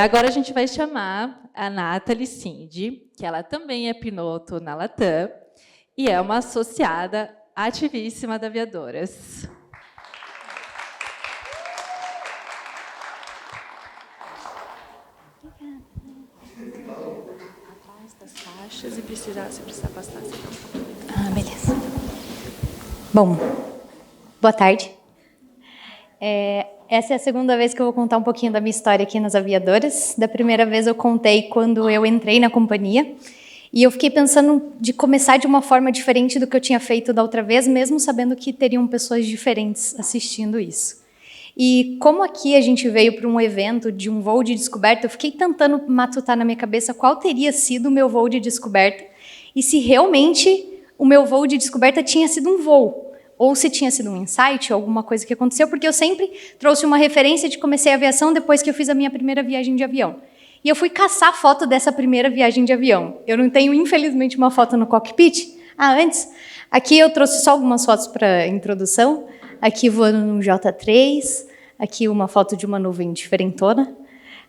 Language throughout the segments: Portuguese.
Agora a gente vai chamar a Nathalie Cindy, que ela também é piloto na Latam e é uma associada ativíssima da Aviadoras. Atrás das caixas e se precisar passar. Beleza. Bom, boa tarde. Essa é a segunda vez que eu vou contar um pouquinho da minha história aqui nas Aviadoras. Da primeira vez eu contei quando eu entrei na companhia e eu fiquei pensando de começar de uma forma diferente do que eu tinha feito da outra vez, mesmo sabendo que teriam pessoas diferentes assistindo isso. E como aqui a gente veio para um evento de um voo de descoberta, eu fiquei tentando matutar na minha cabeça qual teria sido o meu voo de descoberta e se realmente o meu voo de descoberta tinha sido um voo, ou se tinha sido um insight, alguma coisa que aconteceu, porque eu sempre trouxe uma referência de comecei a aviação depois que eu fiz a minha primeira viagem de avião. E eu fui caçar foto dessa primeira viagem de avião. Eu não tenho, infelizmente, uma foto no cockpit. Antes, aqui eu trouxe só algumas fotos para introdução. Aqui voando no J3, aqui uma foto de uma nuvem diferentona.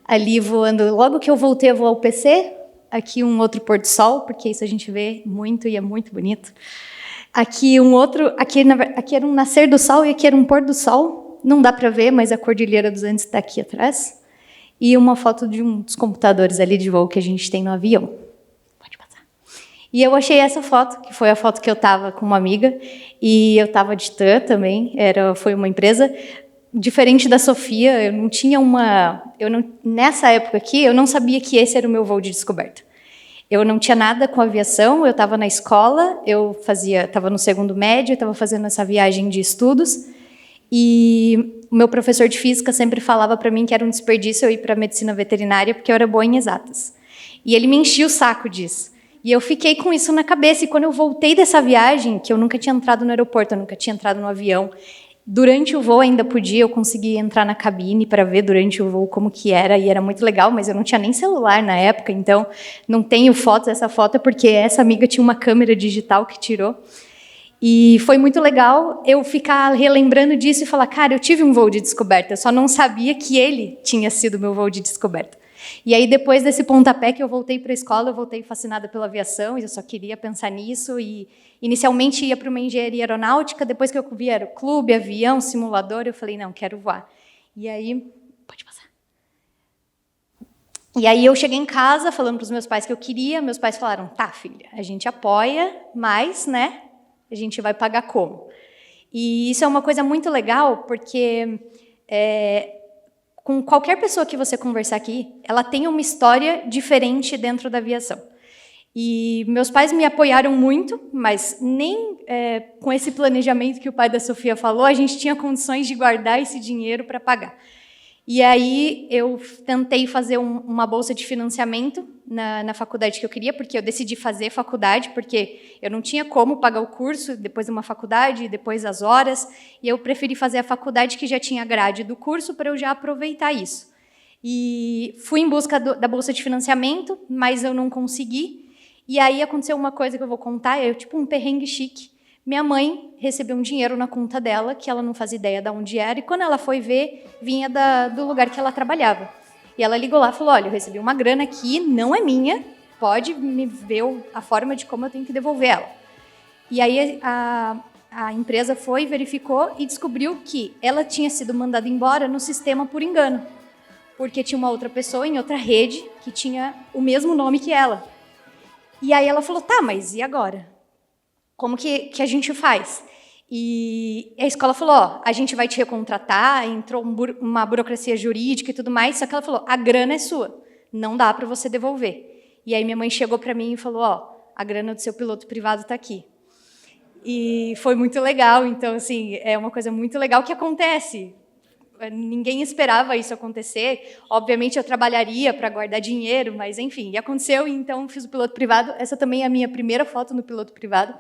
Ali voando, logo que eu voltei a voar o PC, aqui um outro pôr do sol, porque isso a gente vê muito e é muito bonito. Aqui um outro, aqui era um nascer do sol e aqui era um pôr do sol. Não dá para ver, mas a Cordilheira dos Andes está aqui atrás. E uma foto de um dos computadores ali de voo que a gente tem no avião. Pode passar. E eu achei essa foto, que foi a foto que eu estava com uma amiga, e eu estava de TAM também, foi uma empresa diferente da Sofia, eu não tinha nessa época aqui, eu não sabia que esse era o meu voo de descoberta. Eu não tinha nada com aviação, eu estava na escola, estava no segundo médio, estava fazendo essa viagem de estudos, e o meu professor de física sempre falava para mim que era um desperdício eu ir para a medicina veterinária, porque eu era boa em exatas. E ele me enchia o saco disso. E eu fiquei com isso na cabeça, e quando eu voltei dessa viagem, que eu nunca tinha entrado no aeroporto, eu nunca tinha entrado no avião, durante o voo ainda eu consegui entrar na cabine para ver durante o voo como que era, e era muito legal, mas eu não tinha nem celular na época, então não tenho fotos. Essa foto é porque essa amiga tinha uma câmera digital que tirou. E foi muito legal eu ficar relembrando disso e falar, cara, eu tive um voo de descoberta, eu só não sabia que ele tinha sido meu voo de descoberta. E aí, depois desse pontapé que eu voltei para a escola, eu voltei fascinada pela aviação, e eu só queria pensar nisso, e inicialmente ia para uma engenharia aeronáutica, depois que eu vi aeroclube, avião, simulador, eu falei, não, quero voar. E aí, pode passar. E aí eu cheguei em casa falando para os meus pais que eu queria, meus pais falaram, tá, filha, a gente apoia, mas, né, a gente vai pagar como? E isso é uma coisa muito legal, porque com qualquer pessoa que você conversar aqui, ela tem uma história diferente dentro da aviação. E meus pais me apoiaram muito, mas nem com esse planejamento que o pai da Sofia falou, a gente tinha condições de guardar esse dinheiro para pagar. E aí eu tentei fazer uma bolsa de financiamento na faculdade que eu queria, porque eu decidi fazer faculdade, porque eu não tinha como pagar o curso, depois uma faculdade, depois as horas, e eu preferi fazer a faculdade que já tinha grade do curso para eu já aproveitar isso. E fui em busca da bolsa de financiamento, mas eu não consegui. E aí aconteceu uma coisa que eu vou contar, tipo um perrengue chique. Minha mãe recebeu um dinheiro na conta dela, que ela não fazia ideia de onde era, e quando ela foi ver, vinha do lugar que ela trabalhava. E ela ligou lá e falou, olha, eu recebi uma grana aqui, não é minha, pode me ver a forma de como eu tenho que devolver ela. E aí a empresa foi, verificou e descobriu que ela tinha sido mandada embora no sistema por engano, porque tinha uma outra pessoa em outra rede que tinha o mesmo nome que ela. E aí ela falou, tá, mas e agora? Como que a gente faz? E a escola falou, ó, a gente vai te recontratar, entrou uma burocracia jurídica e tudo mais, só que ela falou, a grana é sua, não dá para você devolver. E aí minha mãe chegou para mim e falou, ó, a grana do seu piloto privado está aqui. E foi muito legal, então, assim, é uma coisa muito legal que acontece. Ninguém esperava isso acontecer. Obviamente, eu trabalharia para guardar dinheiro, mas, enfim, e aconteceu, então fiz o piloto privado. Essa também é a minha primeira foto no piloto privado,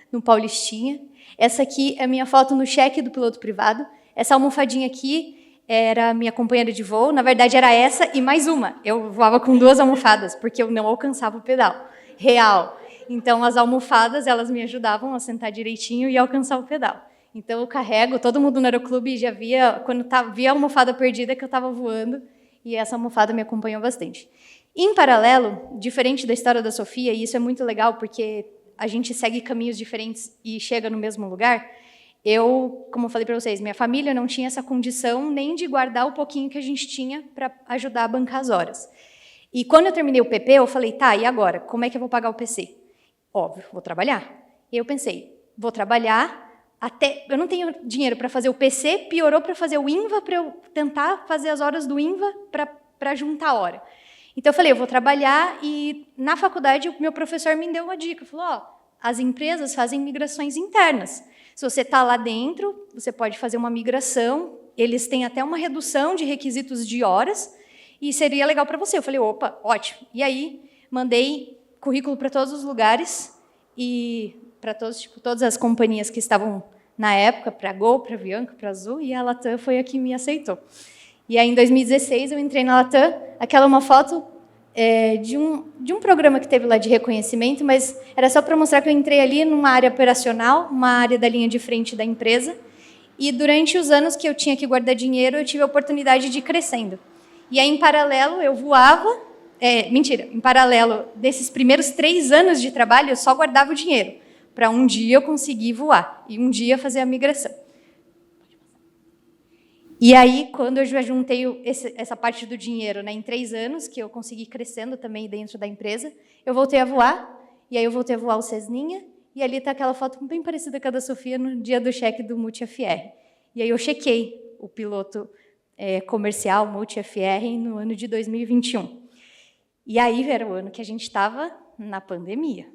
no Paulistinha. Essa aqui é a minha foto no cheque do piloto privado. Essa almofadinha aqui era a minha companheira de voo. Na verdade, era essa e mais uma. Eu voava com 2 almofadas, porque eu não alcançava o pedal. Real. Então, as almofadas, elas me ajudavam a sentar direitinho e alcançar o pedal. Então, eu carrego, todo mundo no aeroclube já via, quando via a almofada perdida, que eu estava voando, e essa almofada me acompanhou bastante. Em paralelo, diferente da história da Sofia, e isso é muito legal porque a gente segue caminhos diferentes e chega no mesmo lugar, eu, como eu falei para vocês, minha família não tinha essa condição nem de guardar o pouquinho que a gente tinha para ajudar a bancar as horas. E quando eu terminei o PP, eu falei, tá, e agora? Como é que eu vou pagar o PC? Óbvio, vou trabalhar. E eu pensei, vou trabalhar até... Eu não tenho dinheiro para fazer o PC, piorou para fazer o INVA, para eu tentar fazer as horas do INVA para juntar a hora. Então, eu falei, eu vou trabalhar, e na faculdade, o meu professor me deu uma dica. Falou, ó, as empresas fazem migrações internas. Se você está lá dentro, você pode fazer uma migração, eles têm até uma redução de requisitos de horas, e seria legal para você. Eu falei, opa, ótimo. E aí, mandei currículo para todos os lugares, e para todas as companhias que estavam na época, para a Gol, para a Avianca, para a Azul, e a Latam foi a que me aceitou. E aí, em 2016, eu entrei na Latam. Aquela é uma foto de um programa que teve lá de reconhecimento, mas era só para mostrar que eu entrei ali numa área operacional, uma área da linha de frente da empresa, e durante os anos que eu tinha que guardar dinheiro, eu tive a oportunidade de ir crescendo. E aí, em paralelo, eu voava... em paralelo desses primeiros 3 anos de trabalho, eu só guardava o dinheiro, para um dia eu conseguir voar, e um dia fazer a migração. E aí, quando eu já juntei essa parte do dinheiro, né, em 3 anos, que eu consegui ir crescendo também dentro da empresa, eu voltei a voar, e aí eu voltei a voar o Cessninha, e ali está aquela foto bem parecida com a da Sofia no dia do cheque do Multi-FR. E aí eu chequei o piloto comercial Multi-FR no ano de 2021. E aí era o ano que a gente estava na pandemia.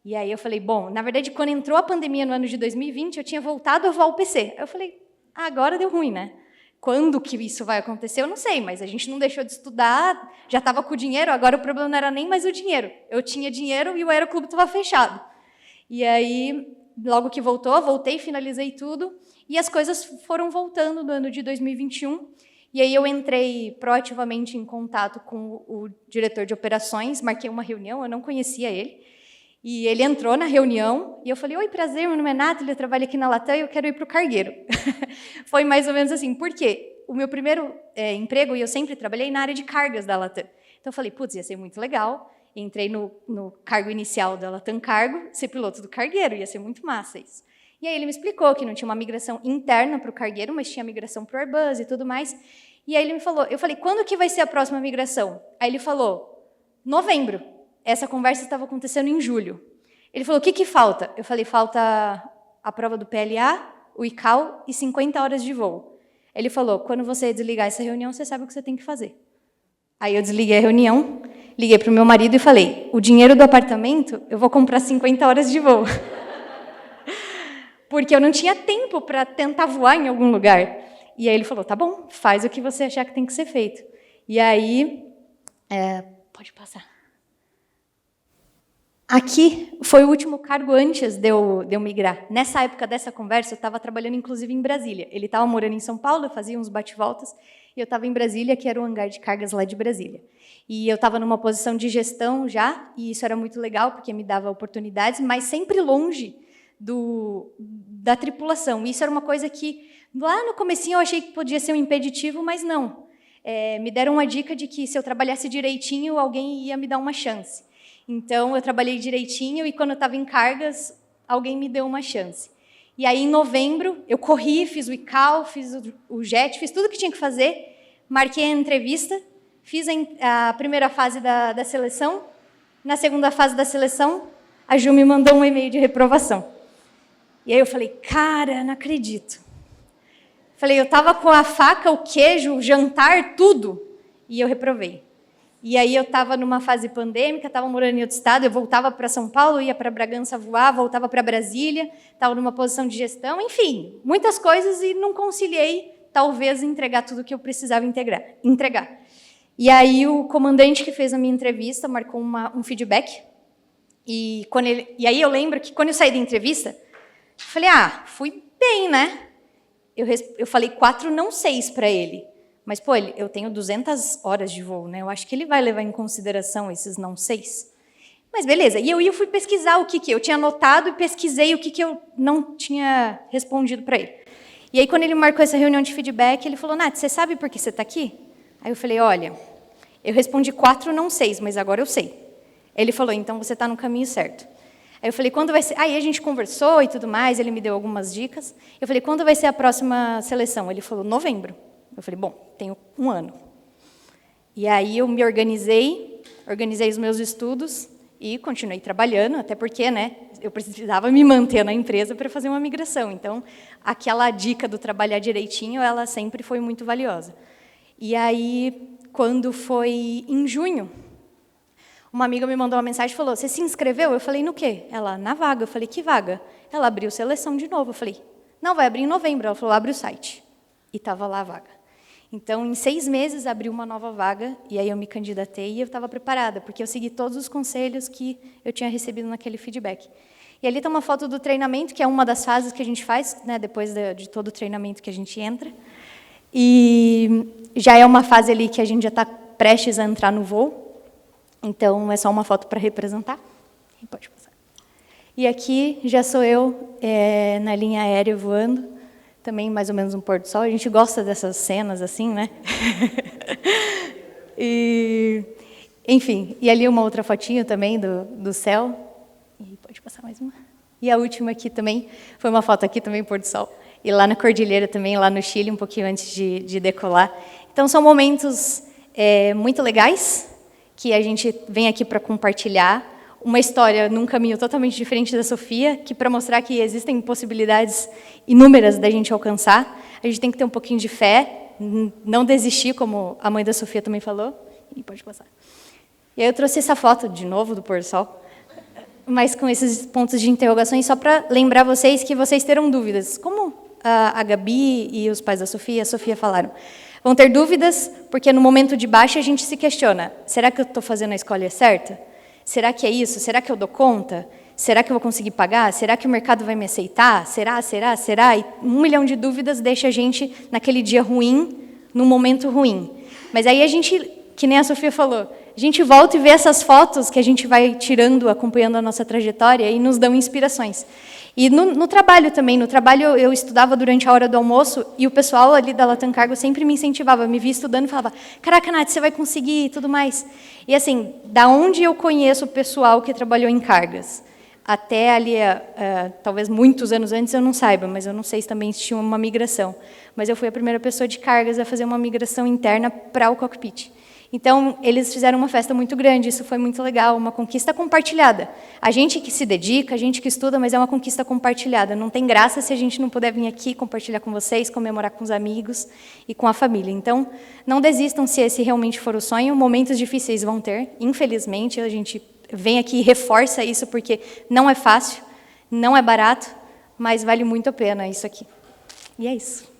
E aí eu falei, bom, na verdade, quando entrou a pandemia no ano de 2020, eu tinha voltado a voar o PC. Eu falei, agora deu ruim, né? Quando que isso vai acontecer, eu não sei, mas a gente não deixou de estudar, já estava com o dinheiro, agora o problema não era nem mais o dinheiro. Eu tinha dinheiro e o aeroclube estava fechado. E aí, logo que voltei, finalizei tudo, e as coisas foram voltando no ano de 2021, e aí eu entrei proativamente em contato com o diretor de operações, marquei uma reunião, eu não conhecia ele, e ele entrou na reunião, e eu falei, oi, prazer, meu nome é Nathalie, eu trabalho aqui na Latam e eu quero ir para o cargueiro. Foi mais ou menos assim, por quê? O meu primeiro emprego, e eu sempre trabalhei na área de cargas da Latam. Então eu falei, putz, ia ser muito legal. Entrei no cargo inicial da Latam Cargo, ser piloto do cargueiro, ia ser muito massa isso. E aí ele me explicou que não tinha uma migração interna para o cargueiro, mas tinha migração para o Airbus e tudo mais. E aí ele me falou, eu falei, quando que vai ser a próxima migração? Aí ele falou, novembro. Essa conversa estava acontecendo em julho. Ele falou, o que falta? Eu falei, falta a prova do PLA, o ICAO e 50 horas de voo. Ele falou, quando você desligar essa reunião, você sabe o que você tem que fazer. Aí eu desliguei a reunião, liguei para o meu marido e falei, o dinheiro do apartamento, eu vou comprar 50 horas de voo. Porque eu não tinha tempo para tentar voar em algum lugar. E aí ele falou, tá bom, faz o que você achar que tem que ser feito. E aí, pode passar. Aqui foi o último cargo antes de eu migrar. Nessa época dessa conversa, eu estava trabalhando, inclusive, em Brasília. Ele estava morando em São Paulo, eu fazia uns bate-voltas, e eu estava em Brasília, que era o hangar de cargas lá de Brasília. E eu estava numa posição de gestão já, e isso era muito legal, porque me dava oportunidades, mas sempre longe da tripulação. Isso era uma coisa que, lá no comecinho, eu achei que podia ser um impeditivo, mas não. Me deram uma dica de que, se eu trabalhasse direitinho, alguém ia me dar uma chance. Então, eu trabalhei direitinho e, quando eu estava em cargas, alguém me deu uma chance. E aí, em novembro, eu corri, fiz o ICAO, fiz o JET, fiz tudo o que tinha que fazer, marquei a entrevista, fiz a primeira fase da seleção. Na segunda fase da seleção, a Ju me mandou um e-mail de reprovação. E aí eu falei, cara, não acredito. Falei, eu estava com a faca, o queijo, o jantar, tudo, e eu reprovei. E aí eu estava numa fase pandêmica, estava morando em outro estado, eu voltava para São Paulo, ia para Bragança voar, voltava para Brasília, estava numa posição de gestão, enfim, muitas coisas, e não conciliei, talvez, entregar tudo que eu precisava entregar. E aí o comandante que fez a minha entrevista marcou um feedback, e aí eu lembro que, quando eu saí da entrevista, eu falei, fui bem, né? Eu falei 4 não 6 para ele. Mas, pô, eu tenho 200 horas de voo, né? Eu acho que ele vai levar em consideração esses não 6. Mas, beleza. E eu fui pesquisar o que eu tinha anotado e pesquisei o que eu não tinha respondido para ele. E aí, quando ele marcou essa reunião de feedback, ele falou, Nath, você sabe por que você está aqui? Aí eu falei, olha, eu respondi 4, não 6, mas agora eu sei. Ele falou, então você está no caminho certo. Aí eu falei, quando vai ser? Aí a gente conversou e tudo mais, ele me deu algumas dicas. Eu falei, quando vai ser a próxima seleção? Ele falou, novembro. Eu falei, bom, tenho 1 ano. E aí eu me organizei os meus estudos e continuei trabalhando, até porque, né, eu precisava me manter na empresa para fazer uma migração. Então, aquela dica do trabalhar direitinho, ela sempre foi muito valiosa. E aí, quando foi em junho, uma amiga me mandou uma mensagem e falou, você se inscreveu? Eu falei, no quê? Ela, na vaga. Eu falei, que vaga? Ela abriu seleção de novo. Eu falei, não, vai abrir em novembro. Ela falou, abre o site. E estava lá a vaga. Então, em 6 meses, abriu uma nova vaga, e aí eu me candidatei e eu estava preparada, porque eu segui todos os conselhos que eu tinha recebido naquele feedback. E ali está uma foto do treinamento, que é uma das fases que a gente faz, né, depois de todo o treinamento que a gente entra. E já é uma fase ali que a gente já está prestes a entrar no voo, então é só uma foto para representar. Quem pode passar? E aqui já sou eu na linha aérea voando, também mais ou menos um pôr do sol. A gente gosta dessas cenas assim, né? E, enfim, e ali uma outra fotinho também do céu. E pode passar mais uma. E a última aqui também, foi uma foto aqui também, pôr do sol. E lá na Cordilheira também, lá no Chile, um pouquinho antes de decolar. Então, são momentos muito legais, que a gente vem aqui para compartilhar. Uma história num caminho totalmente diferente da Sofia, que para mostrar que existem possibilidades inúmeras da gente alcançar, a gente tem que ter um pouquinho de fé, não desistir, como a mãe da Sofia também falou. E pode passar. E aí eu trouxe essa foto, de novo, do pôr do sol, mas com esses pontos de interrogações, só para lembrar vocês que vocês terão dúvidas. Como a Gabi e os pais da Sofia, a Sofia falaram, vão ter dúvidas, porque no momento de baixa a gente se questiona, será que eu estou fazendo a escolha certa? Será que é isso? Será que eu dou conta? Será que eu vou conseguir pagar? Será que o mercado vai me aceitar? Será? E 1 milhão de dúvidas deixa a gente naquele dia ruim, num momento ruim. Mas aí a gente, que nem a Sofia falou, a gente volta e vê essas fotos que a gente vai tirando, acompanhando a nossa trajetória e nos dão inspirações. E no trabalho também, eu estudava durante a hora do almoço e o pessoal ali da Latam Cargo sempre me incentivava, me via estudando e falava, caraca, Nath, você vai conseguir e tudo mais. E assim, da onde eu conheço o pessoal que trabalhou em cargas? Até ali, talvez muitos anos antes eu não saiba, mas eu não sei se também existia uma migração. Mas eu fui a primeira pessoa de cargas a fazer uma migração interna para o cockpit. Então, eles fizeram uma festa muito grande, isso foi muito legal, uma conquista compartilhada. A gente que se dedica, a gente que estuda, mas é uma conquista compartilhada. Não tem graça se a gente não puder vir aqui compartilhar com vocês, comemorar com os amigos e com a família. Então, não desistam se esse realmente for o sonho. Momentos difíceis vão ter, infelizmente, a gente vem aqui e reforça isso, porque não é fácil, não é barato, mas vale muito a pena isso aqui. E é isso.